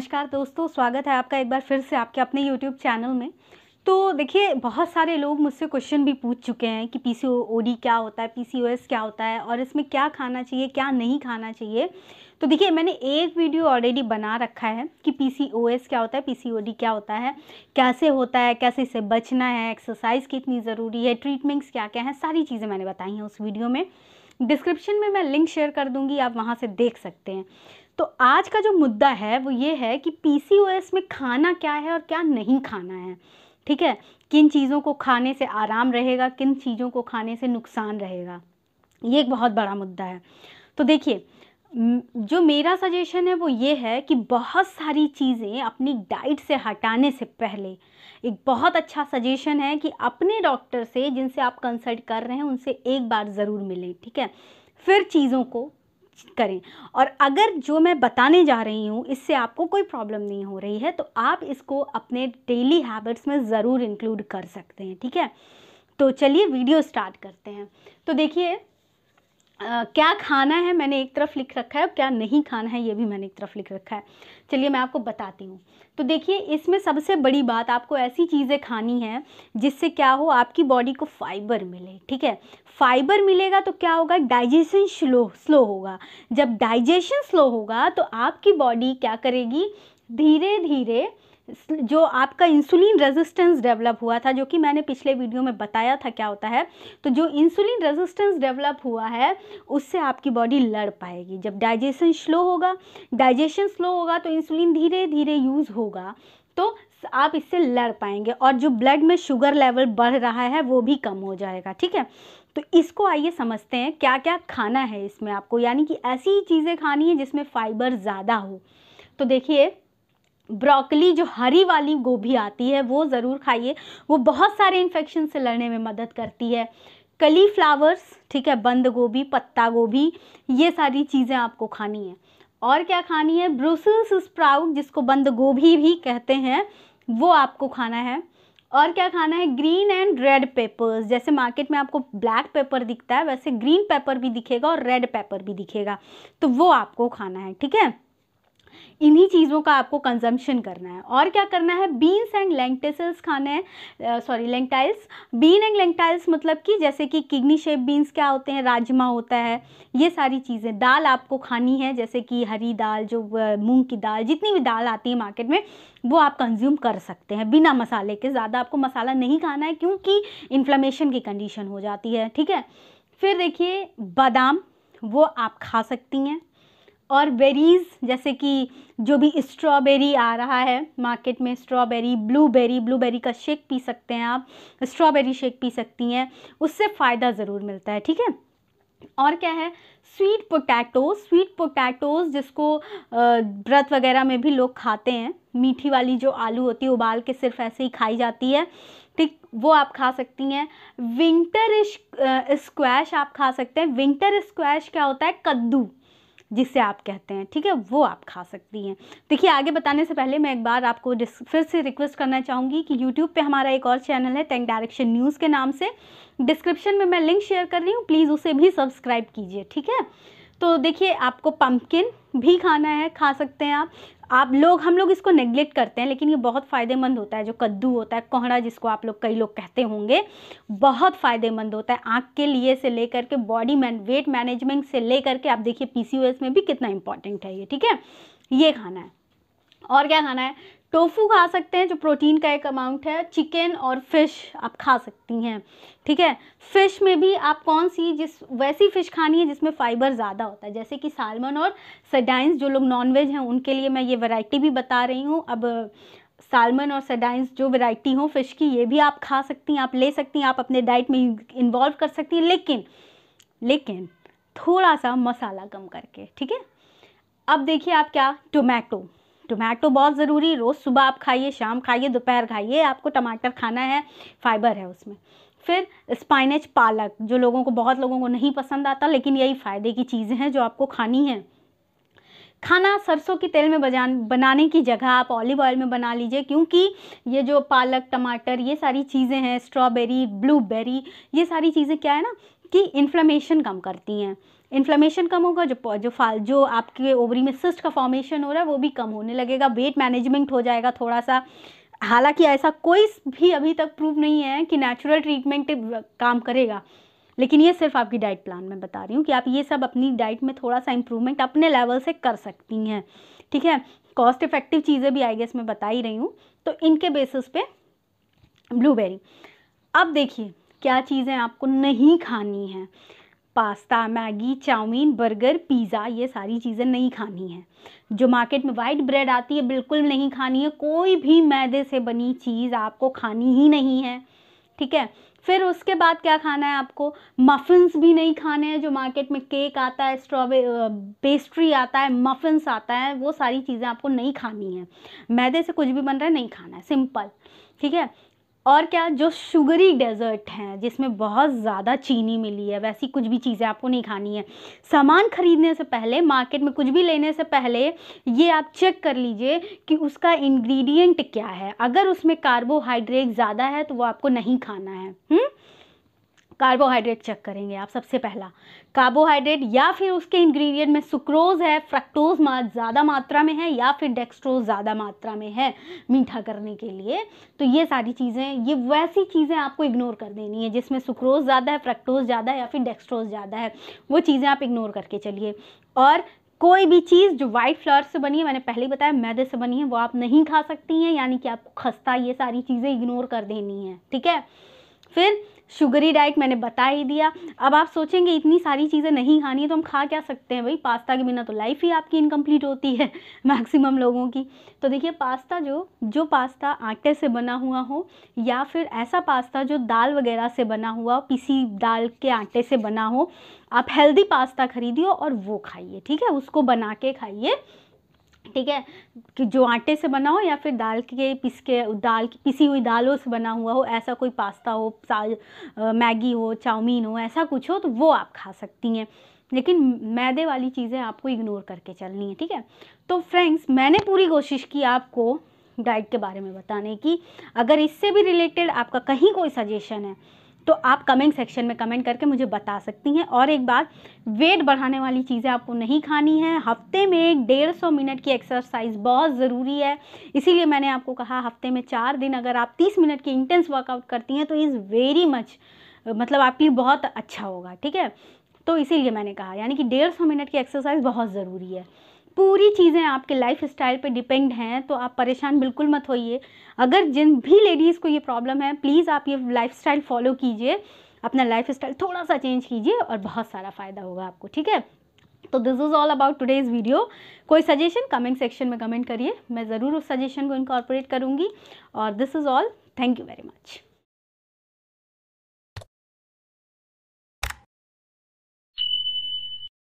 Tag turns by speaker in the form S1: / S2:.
S1: नमस्कार दोस्तों, स्वागत है आपका एक बार फिर से आपके अपने YouTube चैनल में। तो देखिए, बहुत सारे लोग मुझसे क्वेश्चन भी पूछ चुके हैं कि पीसीओडी क्या होता है, पीसीओएस क्या होता है और इसमें क्या खाना चाहिए, क्या नहीं खाना चाहिए। तो देखिए, मैंने एक वीडियो ऑलरेडी बना रखा है कि पीसीओएस क्या होता है, पीसीओडी क्या होता है, कैसे होता है, कैसे इससे बचना है, एक्सरसाइज कितनी ज़रूरी है, ट्रीटमेंट्स क्या क्या हैं, सारी चीज़ें मैंने बताई हैं उस वीडियो में। डिस्क्रिप्शन में मैं लिंक शेयर कर दूँगी, आप वहाँ से देख सकते हैं। तो आज का जो मुद्दा है वो ये है कि पीसीओएस में खाना क्या है और क्या नहीं खाना है। ठीक है, किन चीज़ों को खाने से आराम रहेगा, किन चीज़ों को खाने से नुकसान रहेगा, ये एक बहुत बड़ा मुद्दा है। तो देखिए, जो मेरा सजेशन है वो ये है कि बहुत सारी चीज़ें अपनी डाइट से हटाने से पहले एक बहुत अच्छा सजेशन है कि अपने डॉक्टर से, जिनसे आप कंसल्ट कर रहे हैं, उनसे एक बार ज़रूर मिलें। ठीक है, फिर चीज़ों को करें। और अगर जो मैं बताने जा रही हूँ इससे आपको कोई प्रॉब्लम नहीं हो रही है तो आप इसको अपने डेली हैबिट्स में ज़रूर इंक्लूड कर सकते हैं। ठीक है, तो चलिए वीडियो स्टार्ट करते हैं। तो देखिए, क्या खाना है मैंने एक तरफ लिख रखा है और क्या नहीं खाना है ये भी मैंने एक तरफ लिख रखा है। चलिए मैं आपको बताती हूँ। तो देखिए, इसमें सबसे बड़ी बात, आपको ऐसी चीज़ें खानी है जिससे क्या हो, आपकी बॉडी को फाइबर मिले। ठीक है, फाइबर मिलेगा तो क्या होगा, डाइजेशन स्लो होगा। जब डाइजेशन स्लो होगा तो आपकी बॉडी क्या करेगी, धीरे धीरे जो आपका इंसुलिन रेजिस्टेंस डेवलप हुआ था, जो कि मैंने पिछले वीडियो में बताया था क्या होता है, तो जो इंसुलिन रेजिस्टेंस डेवलप हुआ है उससे आपकी बॉडी लड़ पाएगी। जब डाइजेशन स्लो होगा तो इंसुलिन धीरे धीरे यूज़ होगा तो आप इससे लड़ पाएंगे और जो ब्लड में शुगर लेवल बढ़ रहा है वो भी कम हो जाएगा। ठीक है, तो इसको आइए समझते हैं क्या क्या खाना है इसमें आपको, यानी कि ऐसी चीज़ें खानी है जिसमें फाइबर ज़्यादा हो। तो देखिए, ब्रोकली, जो हरी वाली गोभी आती है वो ज़रूर खाइए, वो बहुत सारे इन्फेक्शन से लड़ने में मदद करती है। कलीफ्लावर्स, ठीक है, बंद गोभी, पत्ता गोभी, ये सारी चीज़ें आपको खानी है। और क्या खानी है, ब्रुसेल्स स्प्राउट, जिसको बंद गोभी भी कहते हैं, वो आपको खाना है। और क्या खाना है, ग्रीन एंड रेड पेपर्स, जैसे मार्केट में आपको ब्लैक पेपर दिखता है वैसे ग्रीन पेपर भी दिखेगा और रेड पेपर भी दिखेगा, तो वो आपको खाना है। ठीक है, इन्हीं चीज़ों का आपको कंजम्पशन करना है। और क्या करना है, बीन्स एंड लेंटिल्स खाने हैं, लेंटाइल्स। बीन एंड लेंटाइल्स मतलब कि जैसे कि किडनी शेप बीन्स क्या होते हैं, राजमा होता है, ये सारी चीज़ें। दाल आपको खानी है, जैसे कि हरी दाल, जो मूंग की दाल, जितनी भी दाल आती है मार्केट में वो आप कंज्यूम कर सकते हैं बिना मसाले के। ज़्यादा आपको मसाला नहीं खाना है क्योंकि इन्फ्लेमेशन की कंडीशन हो जाती है। ठीक है, फिर देखिए, बादाम, वो आप खा सकती हैं। और बेरीज़, जैसे कि जो भी स्ट्रॉबेरी आ रहा है मार्केट में, स्ट्रॉबेरी, ब्लूबेरी का शेक पी सकते हैं आप, स्ट्रॉबेरी शेक पी सकती हैं, उससे फ़ायदा ज़रूर मिलता है। ठीक है, और क्या है, स्वीट पोटैटोज़ जिसको व्रत वगैरह में भी लोग खाते हैं, मीठी वाली जो आलू होती है उबाल के सिर्फ ऐसे ही खाई जाती है, ठीक, वो आप खा सकती हैं। विंटर स्क्वैश आप खा सकते हैं। विंटर स्क्वैश क्या होता है, कद्दू जिसे आप कहते हैं, ठीक है, वो आप खा सकती हैं। देखिए, आगे बताने से पहले मैं एक बार आपको फिर से रिक्वेस्ट करना चाहूँगी कि यूट्यूब पे हमारा एक और चैनल है, टेक डायरेक्शन न्यूज़ के नाम से, डिस्क्रिप्शन में मैं लिंक शेयर कर रही हूँ, प्लीज़ उसे भी सब्सक्राइब कीजिए। ठीक है, तो देखिए, आपको पम्पकिन भी खाना है, खा सकते हैं हम लोग इसको नेग्लेक्ट करते हैं, लेकिन ये बहुत फ़ायदेमंद होता है। जो कद्दू होता है, कोहड़ा जिसको आप लोग, कई लोग कहते होंगे, बहुत फ़ायदेमंद होता है आँख के लिए से लेकर के वेट मैनेजमेंट से लेकर के, आप देखिए पीसीओएस में भी कितना इंपॉर्टेंट है ये। ठीक है, ये खाना है। और क्या खाना है, टोफू खा सकते हैं जो प्रोटीन का एक अमाउंट है। चिकन और फिश आप खा सकती हैं। ठीक है, फिश में भी आप कौन सी, वैसी फ़िश खानी है जिसमें फ़ाइबर ज़्यादा होता है, जैसे कि साल्मन और सर्डाइंस। जो लोग नॉनवेज हैं उनके लिए मैं ये वैरायटी भी बता रही हूँ। अब साल्मन और सर्डाइंस जो वैरायटी हो फ़िश की, ये भी आप खा सकती हैं, आप ले सकती हैं, आप अपने डाइट में इन्वॉल्व कर सकती हैं, लेकिन थोड़ा सा मसाला कम करके। ठीक है, अब देखिए, आप क्या, टोमेटो बहुत ज़रूरी, रोज़ सुबह आप खाइए, शाम खाइए, दोपहर खाइए, आपको टमाटर खाना है, फाइबर है उसमें। फिर स्पाइनच, पालक, जो बहुत लोगों को नहीं पसंद आता, लेकिन यही फ़ायदे की चीज़ें हैं जो आपको खानी है। खाना सरसों के तेल में बनाने की जगह आप ऑलिव ऑयल में बना लीजिए, क्योंकि ये जो पालक, टमाटर, ये सारी चीज़ें हैं, स्ट्रॉबेरी, ब्लूबेरी, ये सारी चीज़ें क्या है ना कि इन्फ्लेमेशन कम करती हैं। इन्फ्लेमेशन कम होगा, जो आपके ओवरी में सिस्ट का फॉर्मेशन हो रहा है वो भी कम होने लगेगा, वेट मैनेजमेंट हो जाएगा थोड़ा सा। हालांकि ऐसा कोई भी अभी तक प्रूव नहीं है कि नेचुरल ट्रीटमेंट काम करेगा, लेकिन ये सिर्फ आपकी डाइट प्लान में बता रही हूँ कि आप ये सब अपनी डाइट में थोड़ा सा इम्प्रूवमेंट अपने लेवल से कर सकती हैं, ठीक है। कॉस्ट इफेक्टिव चीज़ें भी आई गेस मैं बता ही रही हूँ, तो इनके बेसिस पे ब्लूबेरी। अब देखिए क्या चीज़ें आपको नहीं खानी है। Pasta, Maggi, chow mein, burger, pizza, ये सारी चीज़ें नहीं खानी है। जो मार्केट में वाइट ब्रेड आती है बिल्कुल नहीं खानी है। कोई भी मैदे से बनी चीज़ आपको खानी ही नहीं है, ठीक है। फिर उसके बाद क्या खाना है आपको, मफ़िन्स भी नहीं खाने हैं। जो मार्केट में केक आता है, पेस्ट्री आता है, मफ़िन्स आता है, वो सारी चीज़ें आपको नहीं खानी है। मैदे से कुछ भी बन रहा है नहीं खाना है, सिंपल, ठीक है। और क्या, जो शुगरी डेजर्ट हैं जिसमें बहुत ज़्यादा चीनी मिली है, वैसी कुछ भी चीज़ें आपको नहीं खानी है। सामान खरीदने से पहले, मार्केट में कुछ भी लेने से पहले ये आप चेक कर लीजिए कि उसका इंग्रेडिएंट क्या है। अगर उसमें कार्बोहाइड्रेट ज़्यादा है तो वो आपको नहीं खाना है। कार्बोहाइड्रेट चेक करेंगे आप सबसे पहला, कार्बोहाइड्रेट या फिर उसके इंग्रेडिएंट में सुक्रोज है, फ्रक्टोज ज़्यादा मात्रा में है, या फिर डेक्सट्रोज ज़्यादा मात्रा में है मीठा करने के लिए। तो ये सारी चीज़ें, ये वैसी चीज़ें आपको इग्नोर कर देनी है जिसमें सुक्रोज ज़्यादा है, फ्रक्टोज ज़्यादा है, या फिर डेक्सट्रोज ज़्यादा है, वो चीज़ें आप इग्नोर करके चलिए। और कोई भी चीज़ जो वाइट फ्लावर से बनी है, मैंने पहले ही बताया मैदे से बनी है, वो आप नहीं खा सकती हैं, यानी कि आपको खस्ता, ये सारी चीज़ें इग्नोर कर देनी है, ठीक है। फिर शुगरी डाइट मैंने बता ही दिया। अब आप सोचेंगे इतनी सारी चीज़ें नहीं खानी है तो हम खा क्या सकते हैं भाई, पास्ता के बिना तो लाइफ ही आपकी इनकम्प्लीट होती है मैक्सिमम लोगों की। तो देखिए पास्ता, जो पास्ता आटे से बना हुआ हो, या फिर ऐसा पास्ता जो दाल वगैरह से बना हुआ, पिसी दाल के आटे से बना हो, आप हेल्दी पास्ता खरीदिए और वो खाइए, ठीक है, उसको बना के खाइए, ठीक है। कि जो आटे से बना हो या फिर दाल की पिसी हुई दालों से बना हुआ हो, ऐसा कोई पास्ता हो, मैगी हो, चाउमीन हो, ऐसा कुछ हो तो वो आप खा सकती हैं, लेकिन मैदे वाली चीज़ें आपको इग्नोर करके चलनी है, ठीक है। तो फ्रेंड्स, मैंने पूरी कोशिश की आपको डाइट के बारे में बताने की। अगर इससे भी रिलेटेड आपका कहीं कोई सजेशन है तो आप कमेंट सेक्शन में कमेंट करके मुझे बता सकती हैं। और एक बात, वेट बढ़ाने वाली चीज़ें आपको नहीं खानी है। हफ्ते में 150 मिनट की एक्सरसाइज बहुत ज़रूरी है, इसीलिए मैंने आपको कहा हफ्ते में 4 दिन अगर आप 30 मिनट की इंटेंस वर्कआउट करती हैं तो इज़ वेरी मच, मतलब आपके लिए बहुत अच्छा होगा, ठीक है। तो इसीलिए मैंने कहा, यानी कि 150 मिनट की एक्सरसाइज बहुत ज़रूरी है। पूरी चीज़ें आपके लाइफ स्टाइल पे डिपेंड हैं, तो आप परेशान बिल्कुल मत होइए। अगर जिन भी लेडीज़ को ये प्रॉब्लम है, प्लीज़ आप ये लाइफस्टाइल फॉलो कीजिए, अपना लाइफस्टाइल थोड़ा सा चेंज कीजिए और बहुत सारा फ़ायदा होगा आपको, ठीक है। तो this is all about today's video. कोई सजेशन कमेंट सेक्शन में कमेंट करिए, मैं ज़रूर उस सजेशन को इनकॉर्पोरेट करूँगी। और this is all, thank you very much.